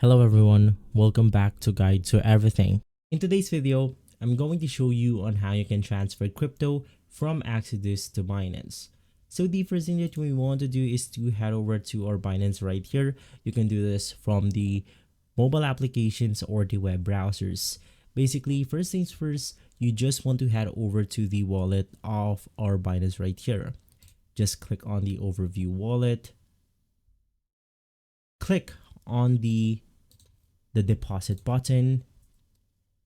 Hello everyone, welcome back to Guide to Everything. In today's video, I'm going to show you on how you can transfer crypto from Exodus to Binance. So the first thing that we want to do is to head over to our Binance right here. You can do this from the mobile applications or the web browsers. Basically, first things first, you just want to head over to the wallet of our Binance right here. Just click on the overview wallet. Click on the deposit button,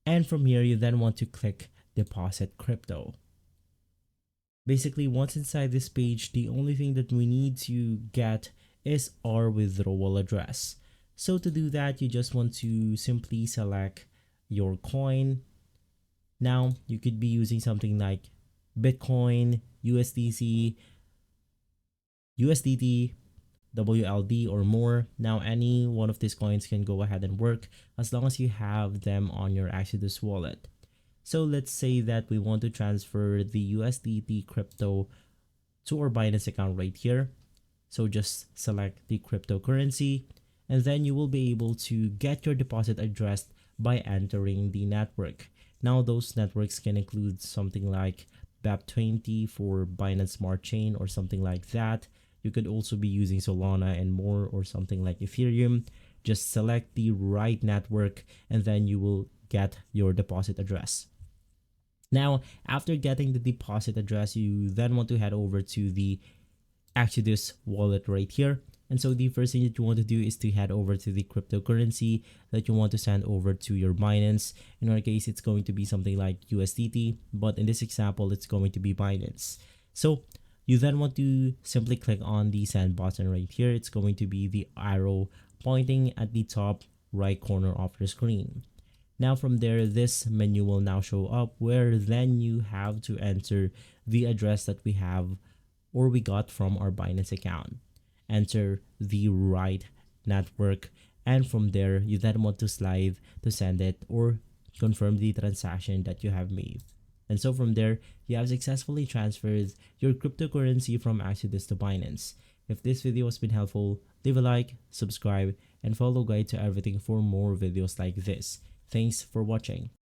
and from here you then want to click deposit crypto. Basically, once inside this page, the only thing that we need to get is our withdrawal address. So to do that, you just want to simply select your coin. Now you could be using something like Bitcoin, USDC, USDT, WLD or more. Now any one of these coins can go ahead and work as long as you have them on your Exodus wallet. So let's say that we want to transfer the USDT crypto to our Binance account right here. So just select the cryptocurrency and then you will be able to get your deposit address by entering the network. Now those networks can include something like BEP20 for Binance Smart Chain or something like that. You could also be using Solana and more, or something like Ethereum. Just select the right network and then you will get your deposit address. Now, after getting the deposit address, you then want to head over to the Exodus wallet right here. And so the first thing that you want to do is to head over to the cryptocurrency that you want to send over to your Binance. In our case, it's going to be something like USDT, but in this example, it's going to be Binance. So you then want to simply click on the send button right here. It's going to be the arrow pointing at the top right corner of your screen. Now from there, this menu will now show up where then you have to enter the address that we have or we got from our Binance account. Enter the right network, and from there you then want to slide to send it or confirm the transaction that you have made. And so from there, you have successfully transferred your cryptocurrency from Exodus to Binance. If this video has been helpful, leave a like, subscribe, and follow Guide to Everything for more videos like this. Thanks for watching.